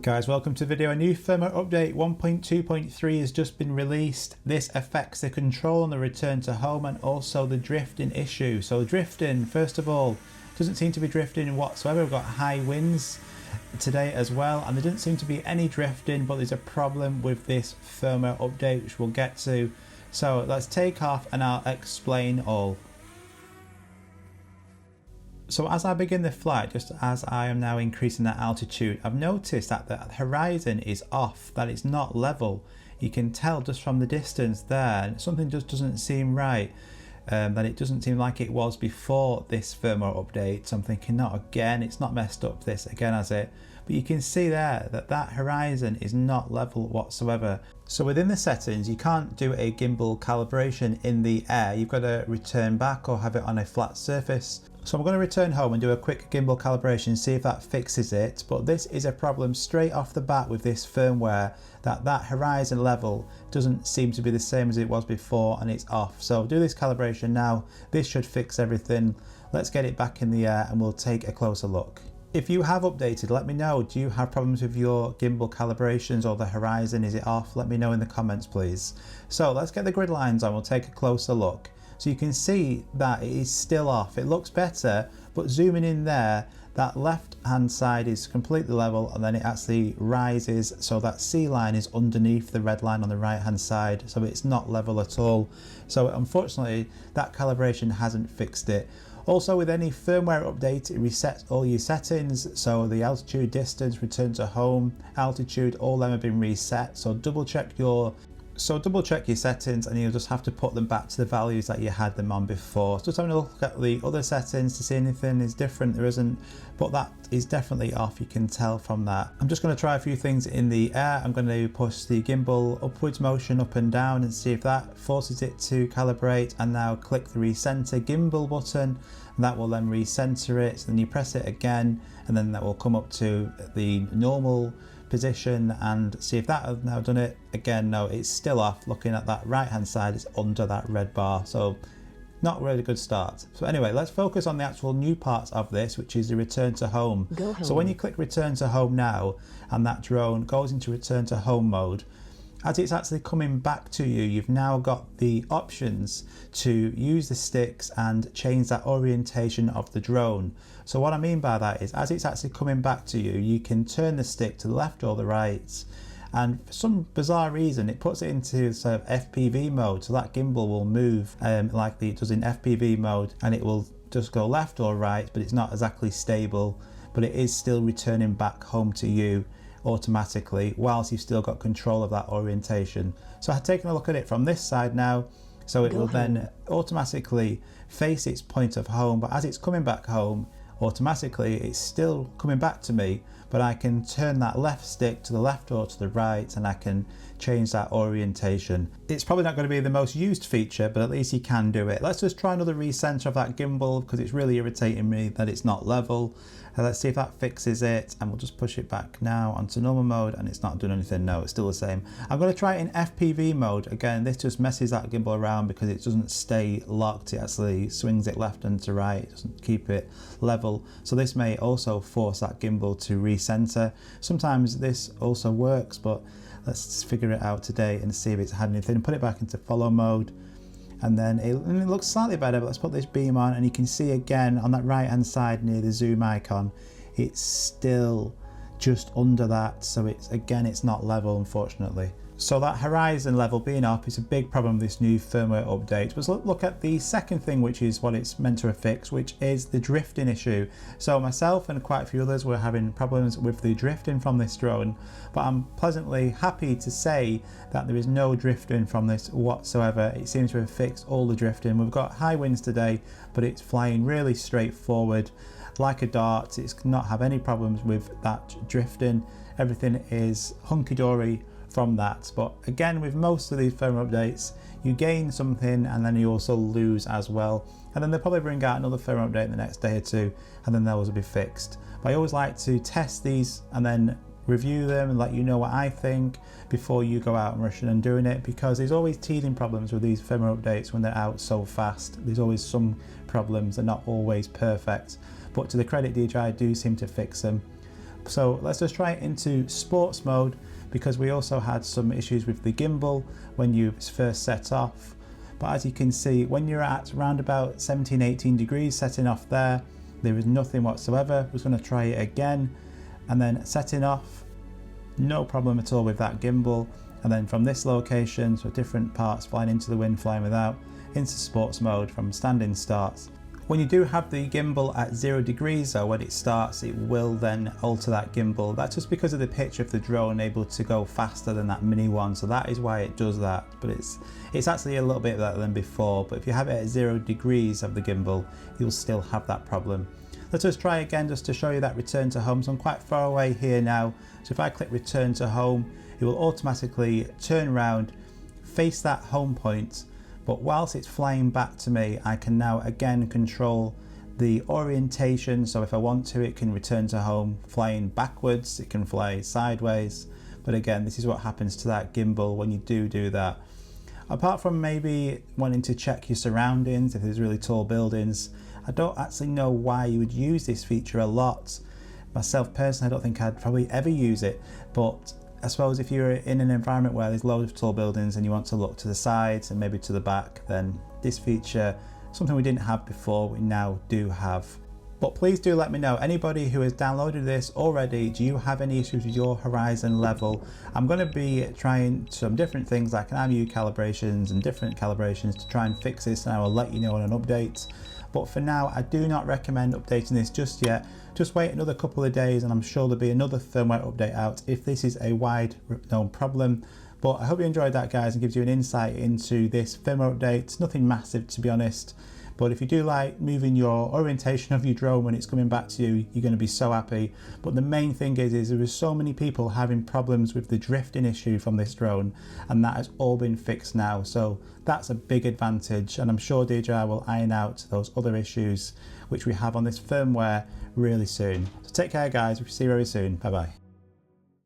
Guys, welcome to the video. A new firmware update 1.2.3 has just been released. This affects the control on the return to home and also the drifting issue. So drifting, first of all, doesn't seem to be drifting whatsoever. We've got high winds today as well, and there doesn't seem to be any drifting, but there's a problem with this firmware update, which we'll get to. So let's take off and I'll explain all. So as I begin the flight, just as I am now increasing that altitude, I've noticed that the horizon is off, that it's not level. You can tell just from the distance there, and something just doesn't seem right, that it doesn't seem like it was before this firmware update. So I'm thinking, not again, it's not messed up this again, has it? But you can see there that that horizon is not level whatsoever. So within the settings, you can't do a gimbal calibration in the air. You've got to return back or have it on a flat surface. So I'm going to return home and do a quick gimbal calibration, see if that fixes it. But this is a problem straight off the bat with this firmware, that horizon level doesn't seem to be the same as it was before, and it's off. So do this calibration now. This should fix everything. Let's get it back in the air and we'll take a closer look. If you have updated, let me know. Do you have problems with your gimbal calibrations or the horizon? Is it off? Let me know in the comments, please. So let's get the grid lines on. We'll take a closer look. So you can see that it is still off. It looks better, but zooming in there, that left hand side is completely level, and then it actually rises, so that C line is underneath the red line on the right hand side, so it's not level at all. So unfortunately that calibration hasn't fixed it. Also, with any firmware update, it resets all your settings, so the altitude, distance, return to home, altitude, all them have been reset. So double check your settings, and you'll just have to put them back to the values that you had them on before. So just having a look at the other settings to see anything is different. There isn't, but that is definitely off, you can tell from that. I'm just going to try a few things in the air. I'm going to push the gimbal upwards motion up and down and see if that forces it to calibrate, and now click the recenter gimbal button, and that will then recenter it. So then you press it again, and then that will come up to the normal position and see if that has now done it. Again, no, it's still off. Looking at that right hand side, it's under that red bar, so not really good start. So anyway, let's focus on the actual new parts of this, which is the return to home. So when you click return to home now, and that drone goes into return to home mode, as it's actually coming back to you, you've now got the options to use the sticks and change that orientation of the drone. So what I mean by that is, as it's actually coming back to you, you can turn the stick to the left or the right, and for some bizarre reason it puts it into sort of FPV mode, so that gimbal will move like it does in FPV mode, and it will just go left or right, but it's not exactly stable, but it is still returning back home to you automatically whilst you've still got control of that orientation. So I've taken a look at it from this side now, so it will then automatically face its point of home, but as it's coming back home, automatically it's still coming back to me, but I can turn that left stick to the left or to the right, and I can change that orientation. It's probably not going to be the most used feature, but at least you can do it. Let's just try another recenter of that gimbal, because it's really irritating me that it's not level. Let's see if that fixes it, and we'll just push it back now onto normal mode, and it's not doing anything. No, it's still the same. I'm going to try it in FPV mode. Again, this just messes that gimbal around because it doesn't stay locked. It actually swings it left and to right. It doesn't keep it level. So this may also force that gimbal to recenter. Sometimes this also works, but let's figure it out today and see if it's had anything. Put it back into follow mode, and then it looks slightly better, but let's put this beam on, and you can see again on that right hand side near the zoom icon, it's still just under that, so it's not level, unfortunately. So that horizon level being up is a big problem with this new firmware update. But let's look at the second thing, which is what it's meant to fix, which is the drifting issue. So myself and quite a few others were having problems with the drifting from this drone, but I'm pleasantly happy to say that there is no drifting from this whatsoever. It seems to have fixed all the drifting. We've got high winds today, but it's flying really straightforward like a dart. It's not have any problems with that drifting. Everything is hunky-dory from that. But again, with most of these firmware updates, you gain something and then you also lose as well, and then they'll probably bring out another firmware update in the next day or two, and then those will be fixed. But I always like to test these and then review them and let you know what I think before you go out and rushing and doing it, because there's always teething problems with these firmware updates when they're out so fast. There's always some problems, they're not always perfect, but to the credit DJI do seem to fix them. So let's just try it into sports mode, because we also had some issues with the gimbal when you first set off. But as you can see, when you're at around about 17-18 degrees setting off there is nothing whatsoever. We're just going to try it again, and then setting off, no problem at all with that gimbal. And then from this location, so different parts, flying into the wind, flying without, into sports mode from standing starts. When you do have the gimbal at 0 degrees, though, when it starts, it will then alter that gimbal. That's just because of the pitch of the drone able to go faster than that mini one, so that is why it does that. But it's actually a little bit better than before. But if you have it at 0 degrees of the gimbal, you'll still have that problem. Let's just try again just to show you that return to home. So I'm quite far away here now. So if I click return to home, it will automatically turn around, face that home point. But whilst it's flying back to me, I can now again control the orientation. So if I want to, it can return to home flying backwards, it can fly sideways. But again, this is what happens to that gimbal when you do that. Apart from maybe wanting to check your surroundings, if there's really tall buildings, I don't actually know why you would use this feature a lot. Myself personally, I don't think I'd probably ever use it, but I suppose if you're in an environment where there's loads of tall buildings and you want to look to the sides and maybe to the back, then this feature, something we didn't have before, we now do have. But please do let me know, anybody who has downloaded this already, do you have any issues with your horizon level? I'm going to be trying some different things like an IMU calibrations and different calibrations to try and fix this, and I will let you know on an update. But for now, I do not recommend updating this just yet. Just wait another couple of days and I'm sure there'll be another firmware update out if this is a wide known problem. But I hope you enjoyed that, guys, and gives you an insight into this firmware update. It's nothing massive, to be honest. But if you do like moving your orientation of your drone when it's coming back to you, you're going to be so happy. But the main thing is there is so many people having problems with the drifting issue from this drone, and that has all been fixed now. So that's a big advantage, and I'm sure DJI will iron out those other issues which we have on this firmware really soon. So take care, guys. We'll see you very soon. Bye bye.